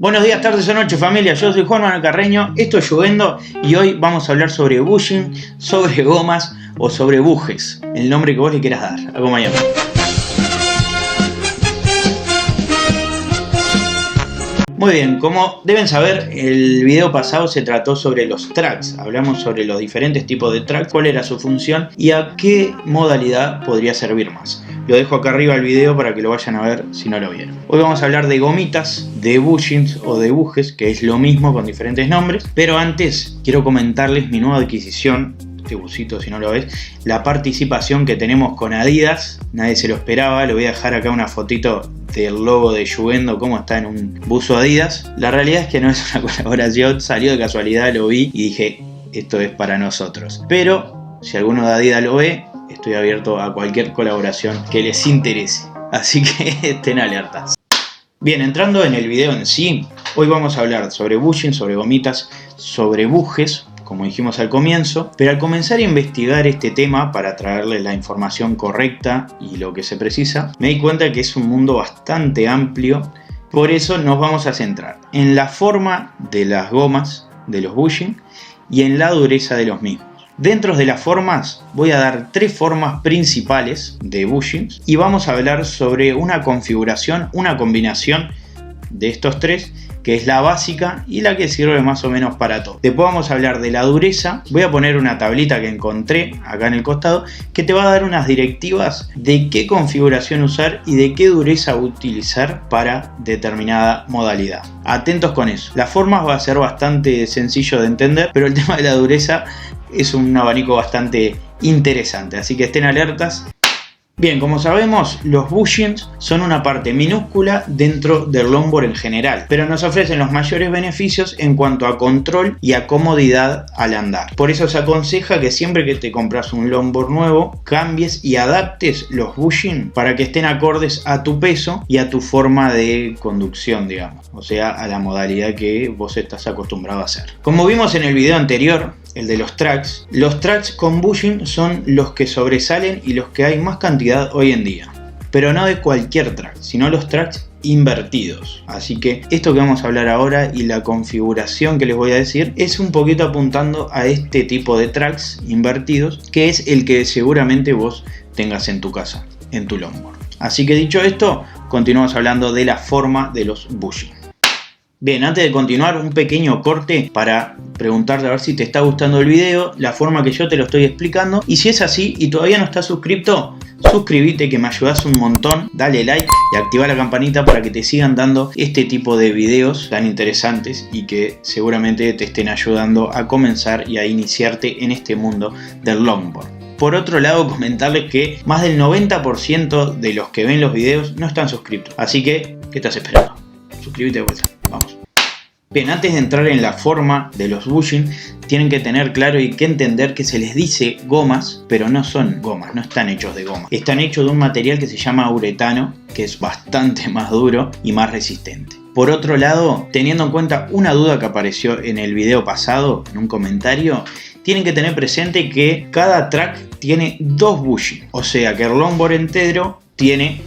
Buenos días, tardes o noches, familia. Yo soy Juan Manuel Carreño, esto es Lloviendo y hoy vamos a hablar sobre bushing, sobre gomas o sobre bujes, el nombre que vos le quieras dar. Acompáñame. Muy bien, como deben saber, el video pasado se trató sobre los tracks. Hablamos sobre los diferentes tipos de tracks, cuál era su función y a qué modalidad podría servir más. Lo dejo acá arriba el video para que lo vayan a ver si no lo vieron. Hoy vamos a hablar de gomitas, de bushings o de bujes, que es lo mismo con diferentes nombres. Pero antes quiero comentarles mi nueva adquisición. Este busito, si no lo ves, la participación que tenemos con Adidas. Nadie se lo esperaba. Le voy a dejar acá una fotito del logo de Lloviendo, cómo está en un buzo Adidas. La realidad es que no es una colaboración, salió de casualidad, lo vi y dije, esto es para nosotros. Pero si alguno de Adidas lo ve, estoy abierto a cualquier colaboración que les interese. Así que estén alertas. Bien, entrando en el video en sí, hoy vamos a hablar sobre bushing, sobre gomitas, sobre bujes, como dijimos al comienzo, pero al comenzar a investigar este tema para traerles la información correcta y lo que se precisa, me di cuenta que es un mundo bastante amplio. Por eso nos vamos a centrar en la forma de las gomas de los bushing y en la dureza de los mismos. Dentro de las formas voy a dar tres formas principales de bushings y vamos a hablar sobre una configuración, una combinación de estos tres, que es la básica y la que sirve más o menos para todo. Después vamos a hablar de la dureza. Voy a poner una tablita que encontré acá en el costado que te va a dar unas directivas de qué configuración usar y de qué dureza utilizar para determinada modalidad. Atentos con eso. Las formas va a ser bastante sencillo de entender, pero el tema de la dureza es un abanico bastante interesante, así que estén alertas. Bien, como sabemos, los bushings son una parte minúscula dentro del longboard en general, pero nos ofrecen los mayores beneficios en cuanto a control y a comodidad al andar. Por eso se aconseja que siempre que te compras un longboard nuevo, cambies y adaptes los bushings para que estén acordes a tu peso y a tu forma de conducción, digamos, o sea, a la modalidad que vos estás acostumbrado a hacer. Como vimos en el video anterior, el de los tracks con bushing son los que sobresalen y los que hay más cantidad hoy en día, pero no de cualquier track, sino los tracks invertidos. Así que esto que vamos a hablar ahora y la configuración que les voy a decir es un poquito apuntando a este tipo de tracks invertidos, que es el que seguramente vos tengas en tu casa, en tu longboard. Así que dicho esto, continuamos hablando de la forma de los bushing. Bien, antes de continuar, un pequeño corte para preguntarte a ver si te está gustando el video, la forma que yo te lo estoy explicando. Y si es así y todavía no estás suscrito, suscríbete que me ayudas un montón. Dale like y activa la campanita para que te sigan dando este tipo de videos tan interesantes y que seguramente te estén ayudando a comenzar y a iniciarte en este mundo del longboard. Por otro lado, comentarles que más del 90% de los que ven los videos no están suscritos. Así que, ¿qué estás esperando? Suscríbete de vuelta. Vamos. Bien, antes de entrar en la forma de los bushing, tienen que tener claro y que entender que se les dice gomas, pero no son gomas, no están hechos de goma. Están hechos de un material que se llama uretano, que es bastante más duro y más resistente. Por otro lado, teniendo en cuenta una duda que apareció en el video pasado, en un comentario, tienen que tener presente que cada track tiene dos bushing. O sea que el longboard entero tiene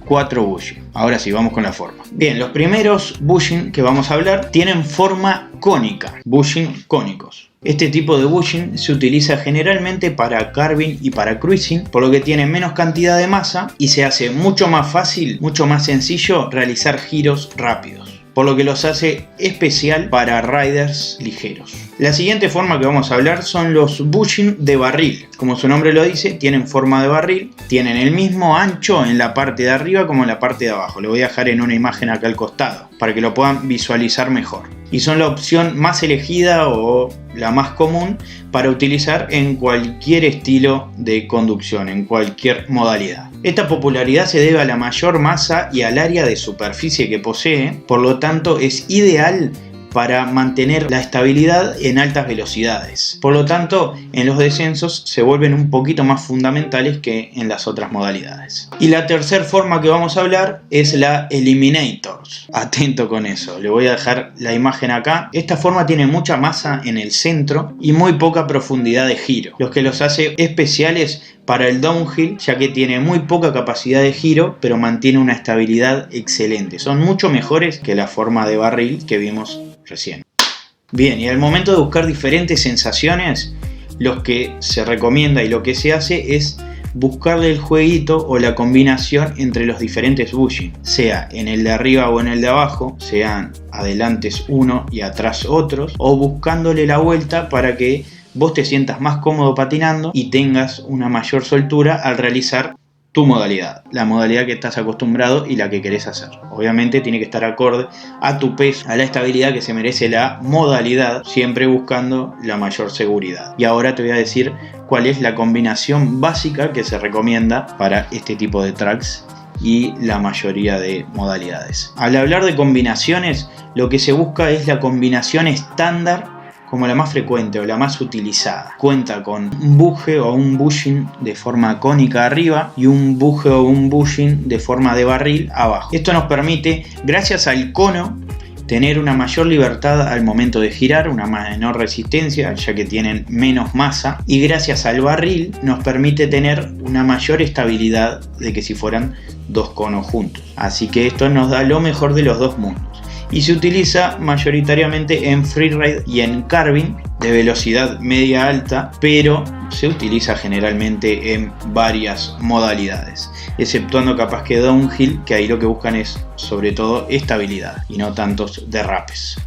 4 bushing. Ahora sí, vamos con la forma. Bien, los primeros bushing que vamos a hablar tienen forma cónica, bushing cónicos. Este tipo de bushing se utiliza generalmente para carving y para cruising, por lo que tiene menos cantidad de masa y se hace mucho más fácil, mucho más sencillo realizar giros rápidos, por lo que los hace especial para riders ligeros. La siguiente forma que vamos a hablar son los bushing de barril. Como su nombre lo dice, tienen forma de barril, tienen el mismo ancho en la parte de arriba como en la parte de abajo. Lo voy a dejar en una imagen acá al costado para que lo puedan visualizar mejor. Y son la opción más elegida o la más común para utilizar en cualquier estilo de conducción, en cualquier modalidad. Esta popularidad se debe a la mayor masa y al área de superficie que posee, por lo tanto es ideal para mantener la estabilidad en altas velocidades. Por lo tanto, en los descensos se vuelven un poquito más fundamentales que en las otras modalidades. Y la tercera forma que vamos a hablar es la Eliminators. Atento con eso, le voy a dejar la imagen acá. Esta forma tiene mucha masa en el centro y muy poca profundidad de giro, lo que los hace especiales para el downhill, ya que tiene muy poca capacidad de giro, pero mantiene una estabilidad excelente. Son mucho mejores que la forma de barril que vimos recién. Bien, y al momento de buscar diferentes sensaciones, lo que se recomienda y lo que se hace es buscarle el jueguito o la combinación entre los diferentes bushing, sea en el de arriba o en el de abajo, sean adelantes uno y atrás otros, o buscándole la vuelta para que vos te sientas más cómodo patinando y tengas una mayor soltura al realizar tu modalidad, la modalidad que estás acostumbrado y la que querés hacer. Obviamente tiene que estar acorde a tu peso, a la estabilidad que se merece la modalidad, siempre buscando la mayor seguridad. Y ahora te voy a decir cuál es la combinación básica que se recomienda para este tipo de tracks y la mayoría de modalidades. Al hablar de combinaciones, lo que se busca es la combinación estándar como la más frecuente o la más utilizada. Cuenta con un buje o un bushing de forma cónica arriba y un buje o un bushing de forma de barril abajo. Esto nos permite, gracias al cono, tener una mayor libertad al momento de girar, una menor resistencia ya que tienen menos masa, y gracias al barril nos permite tener una mayor estabilidad de que si fueran dos conos juntos. Así que esto nos da lo mejor de los dos mundos. Y se utiliza mayoritariamente en freeride y en carving de velocidad media alta, pero se utiliza generalmente en varias modalidades, exceptuando capaz que downhill, que ahí lo que buscan es sobre todo estabilidad y no tantos derrapes.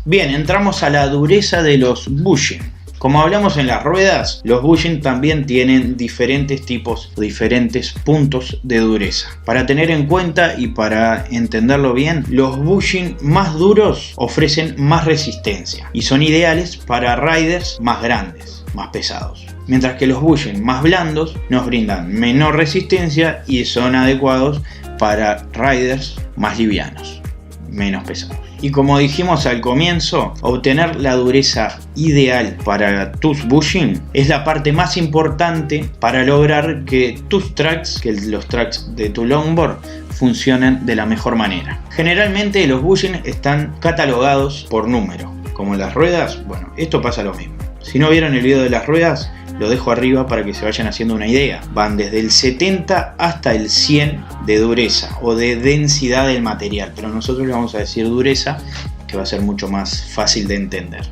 Bien, entramos a la dureza de los bushing. Como hablamos en las ruedas, los bushing también tienen diferentes tipos, diferentes puntos de dureza. Para tener en cuenta y para entenderlo bien, los bushing más duros ofrecen más resistencia y son ideales para riders más grandes, más pesados. Mientras que los bushing más blandos nos brindan menor resistencia y son adecuados para riders más livianos, menos pesados. Y como dijimos al comienzo, obtener la dureza ideal para tus bushing es la parte más importante para lograr que tus tracks, que los tracks de tu longboard, funcionen de la mejor manera. Generalmente los bushing están catalogados por número, como las ruedas. Bueno, esto pasa lo mismo. Si no vieron el video de las ruedas, lo dejo arriba para que se vayan haciendo una idea. Van desde el 70 hasta el 100 de dureza o de densidad del material, pero nosotros le vamos a decir dureza, que va a ser mucho más fácil de entender.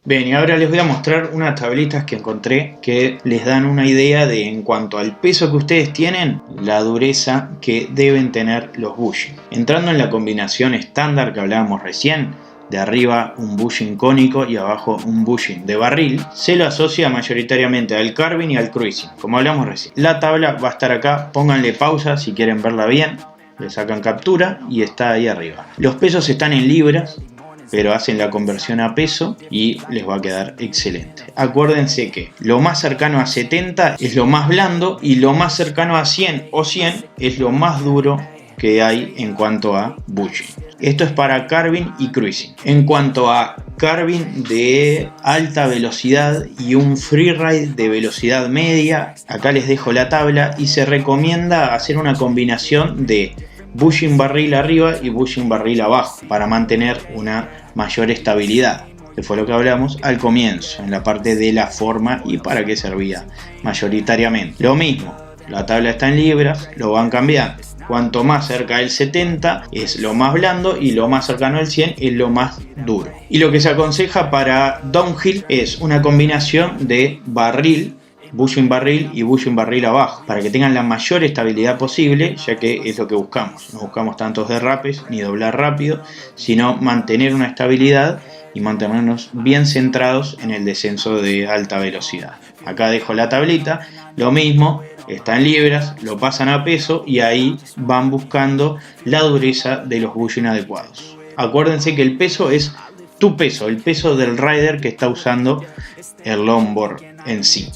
Bien, y ahora les voy a mostrar unas tablitas que encontré que les dan una idea de, en cuanto al peso que ustedes tienen, la dureza que deben tener los bushing. Entrando en la combinación estándar que hablábamos recién, de arriba un bushing cónico y abajo un bushing de barril, se lo asocia mayoritariamente al carving y al cruising, como hablamos recién. La tabla va a estar acá, pónganle pausa si quieren verla bien, le sacan captura y está ahí arriba. Los pesos están en libras, pero hacen la conversión a peso y les va a quedar excelente. Acuérdense que lo más cercano a 70 es lo más blando y lo más cercano a 100 o 100 es lo más duro que hay en cuanto a bushing. Esto es para carving y cruising. En cuanto a carving de alta velocidad y un freeride de velocidad media, acá les dejo la tabla y se recomienda hacer una combinación de bushing barril arriba y bushing barril abajo para mantener una mayor estabilidad, que fue lo que hablamos al comienzo en la parte de la forma y para qué servía mayoritariamente. Lo mismo, la tabla está en libras, lo van cambiando. Cuanto más cerca del 70 es lo más blando y lo más cercano al 100 es lo más duro. Y lo que se aconseja para downhill es una combinación de barril, bushing barril y bushing barril abajo, para que tengan la mayor estabilidad posible, ya que es lo que buscamos. No buscamos tantos derrapes ni doblar rápido, sino mantener una estabilidad y mantenernos bien centrados en el descenso de alta velocidad. Acá dejo la tablita, lo mismo. Está en libras, lo pasan a peso y ahí van buscando la dureza de los bushing adecuados. Acuérdense que el peso es tu peso, el peso del rider que está usando el longboard en sí.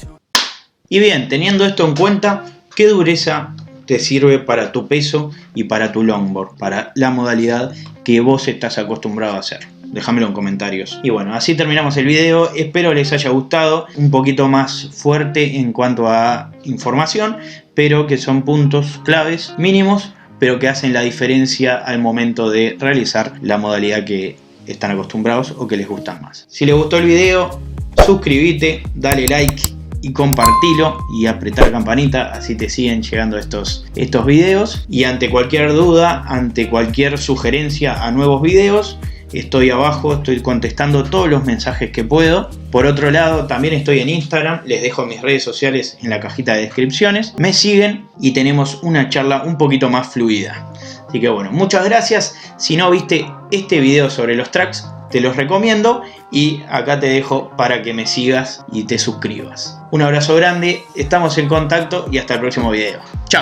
Y bien, teniendo esto en cuenta, ¿qué dureza te sirve para tu peso y para tu longboard, para la modalidad que vos estás acostumbrado a hacer? Déjamelo en comentarios. Y bueno, así terminamos el video. Espero les haya gustado. Un poquito más fuerte en cuanto a información, pero que son puntos claves mínimos, pero que hacen la diferencia al momento de realizar la modalidad que están acostumbrados o que les gusta más. Si les gustó el video, suscríbete, dale like y compartilo y apretá la campanita, así te siguen llegando estos videos. Y ante cualquier duda, ante cualquier sugerencia a nuevos videos, estoy abajo, estoy contestando todos los mensajes que puedo. Por otro lado, también estoy en Instagram, les dejo mis redes sociales en la cajita de descripciones. Me siguen y tenemos una charla un poquito más fluida. Así que bueno, muchas gracias. Si no viste este video sobre los tracks, te los recomiendo y acá te dejo para que me sigas y te suscribas. Un abrazo grande, estamos en contacto y hasta el próximo video. Chao.